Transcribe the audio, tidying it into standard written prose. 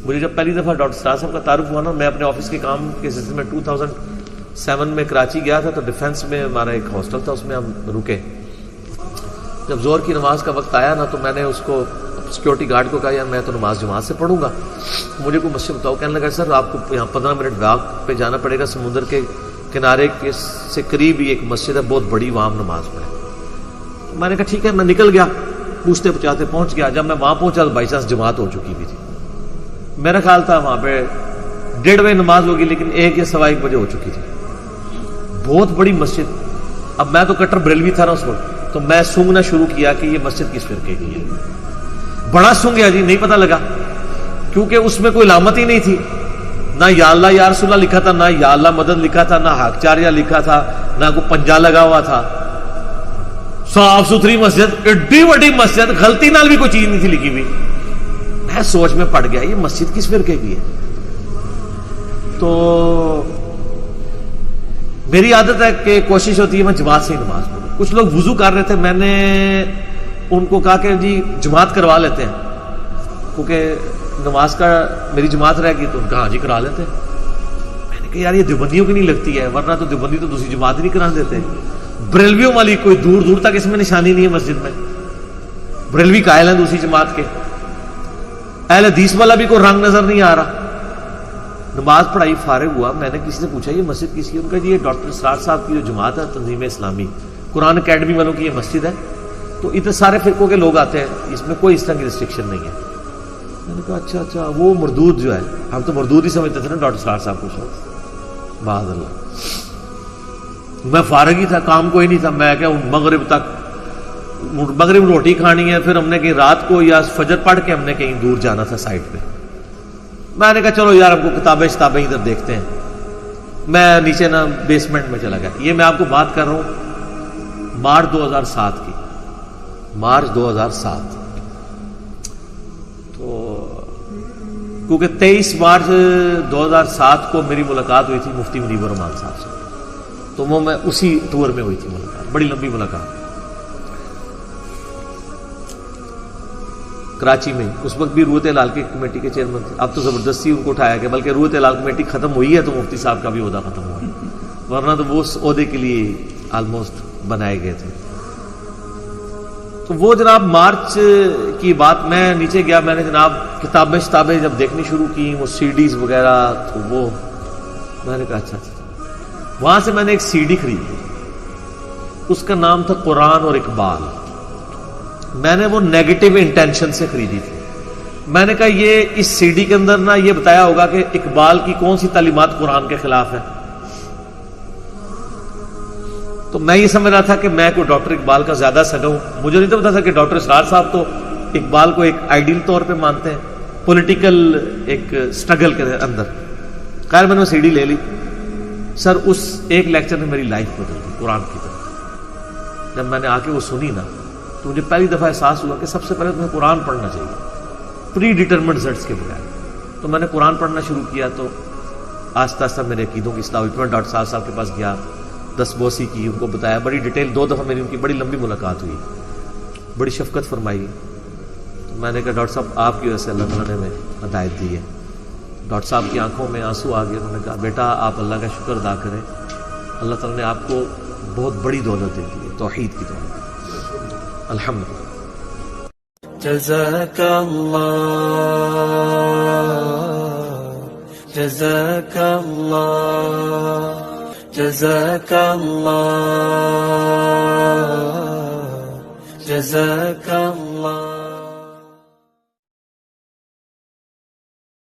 مجھے جب پہلی دفعہ ڈاکٹر سراج صاحب کا تعارف ہوا نا، میں اپنے آفس کے کام کے سلسلے میں 2007 میں کراچی گیا تھا، تو ڈیفینس میں ہمارا ایک ہاسٹل تھا، اس میں ہم رکے. جب زور کی نماز کا وقت آیا نا، تو میں نے اس کو سیکورٹی گارڈ کو کہا یار میں تو نماز جماعت سے پڑھوں گا، مجھے کوئی مسجد بتاؤ. کہنے لگا سر آپ کو یہاں 15 منٹ واک پہ جانا پڑے گا، سمندر کے کنارے کے سے قریب ہی ایک مسجد ہے، بہت بڑی، وہاں نماز پڑھے. میں نے کہا ٹھیک ہے، میں نکل گیا، پوچھتے پوچھاتے پہنچ گیا. جب میں وہاں پہنچا تو بائی چانس جماعت ہو چکی بھی تھی. میرا خیال تھا وہاں پہ 1:30 بجے نماز ہوگی، لیکن 1 یا 1:15 بجے ہو چکی تھی. بہت بڑی مسجد. اب میں تو کٹر بریلوی تھا نا اس وقت، تو میں سونگنا شروع کیا کہ یہ مسجد کس فرقے کی ہے. بڑا سونگ گیا جی، نہیں پتہ لگا، کیونکہ اس میں کوئی علامت ہی نہیں تھی. نہ یا اللہ یا رسول اللہ لکھا تھا، نہ یا اللہ مدد لکھا تھا، نہ حق چاریہ لکھا تھا، نہ کوئی پنجا لگا ہوا تھا. صاف ستھری مسجد، ایڈی بڑی مسجد، غلطی نال بھی کوئی چیز نہیں تھی لکھی ہوئی. میں سوچ میں پڑ گیا یہ مسجد کس فرقے کی ہے. تو میری عادت ہے کہ کوشش ہوتی ہے میں جماعت سے ہی نماز پڑھوں. کچھ لوگ وضو کر رہے تھے، میں نے ان کو کہا کہ جی جماعت کروا لیتے ہیں، کیونکہ نماز کا میری جماعت رہ گئی. تو ان کا ہاں جی کرا لیتے ہیں. میں نے کہا یار یہ دیوبندیوں کی نہیں لگتی ہے، ورنہ تو دیوبندی تو دوسری جماعت ہی نہیں کرا دیتے. بریلویوں والی کوئی دور دور تک اس میں نشانی نہیں ہے مسجد میں. بریلوی قائل ہیں دوسری جماعت کے. اہل حدیث والا بھی کوئی رنگ نظر نہیں آ رہا. نماز پڑھائی فارغ ہوا، میں نے کسی سے پوچھا یہ مسجد کس کی؟ ان کا جی یہ ڈاکٹر سراج صاحب کی جو جماعت ہے تنظیم اسلامی قرآن اکیڈمی والوں کی یہ مسجد ہے، تو اتنے سارے فرقوں کے لوگ آتے ہیں، اس میں کوئی اس طرح کی ریسٹرکشن نہیں ہے. میں نے کہا اچھا وہ مردود جو ہے، ہم تو مردود ہی سمجھتے تھے نا ڈاکٹر سراج صاحب کو. معاذ اللہ. میں فارغ ہی تھا، کام کوئی نہیں تھا. میں کہ مغرب روٹی کھانی ہے، پھر ہم نے کہیں رات کو یا فجر پڑھ کے ہم نے کہیں دور جانا تھا سائٹ پہ. میں نے کہا چلو یار ہم کو کتابیں ادھر دیکھتے ہیں. میں نیچے نا بیسمنٹ میں چلا گیا. یہ میں آپ کو بات کر رہا ہوں مارچ 2007 کی، مارچ 2007. تو کیونکہ 23 مارچ 2007 کو میری ملاقات ہوئی تھی مفتی منیب الرحمان صاحب سے، تو وہ میں اسی ٹور میں ہوئی تھی ملاقات، بڑی لمبی ملاقات کراچی میں. اس وقت بھی روحت ہلال کی کمیٹی کے چیئرمین تھے. اب تو زبردستی ان کو اٹھایا گیا، بلکہ روحت ہلال کمیٹی ختم ہوئی ہے تو مفتی صاحب کا بھی عہدہ ختم ہوا ہے، ورنہ تو وہ اس عہدے کے لیے آلموسٹ بنائے گئے تھے. تو وہ جناب مارچ کی بات، میں نیچے گیا، میں نے جناب کتابیں جب دیکھنی شروع کی، وہ سی ڈیز وغیرہ، تو وہ میں نے کہا اچھا. وہاں سے میں نے ایک سی ڈی خریدی، اس کا نام تھا قرآن اور اقبال. میں نے وہ نیگیٹو انٹینشن سے خریدی تھی. میں نے کہا یہ اس سی ڈی کے اندر نا یہ بتایا ہوگا کہ اقبال کی کون سی تعلیمات قرآن کے خلاف ہے. تو میں یہ سمجھ رہا تھا کہ میں کوئی ڈاکٹر اقبال کا زیادہ سگا ہوں. مجھے نہیں تو پتا تھا کہ ڈاکٹر اسرار صاحب تو اقبال کو ایک آئیڈیل طور پہ مانتے ہیں، پولیٹیکل ایک سٹرگل کے اندر. خیر میں نے وہ سی ڈی لے لی. سر اس ایک لیکچر نے میری لائف بدل دی قرآن کی طرف. جب میں نے آ کے وہ سنی نا، تو مجھے پہلی دفعہ احساس ہوا کہ سب سے پہلے تمہیں قرآن پڑھنا چاہیے پری ڈیٹرمنڈ رزلٹس کے بغیر. تو میں نے قرآن پڑھنا شروع کیا، تو آہستہ آہستہ میرے عقیدوں کی اصلاح ہوئی. میں ڈاکٹر صاحب کے پاس گیا، دستبوسی کی، ان کو بتایا بڑی ڈیٹیل. 2 دفعہ میری ان کی بڑی لمبی ملاقات ہوئی، بڑی شفقت فرمائی. تو میں نے کہا ڈاکٹر صاحب آپ کی وجہ سے اللہ تعالیٰ نے ہمیں ہدایت دی ہے. ڈاکٹر صاحب کی آنکھوں میں آنسو آ گئے. انہوں نے کہا بیٹا آپ اللہ کا شکر ادا کریں، اللہ تعالیٰ نے آپ کو بہت بڑی دولت دے دی ہے، توحید کی دولت. الحمدللہ. جزاک اللہ، جزاک اللہ، جزاک اللہ، جزاک اللہ.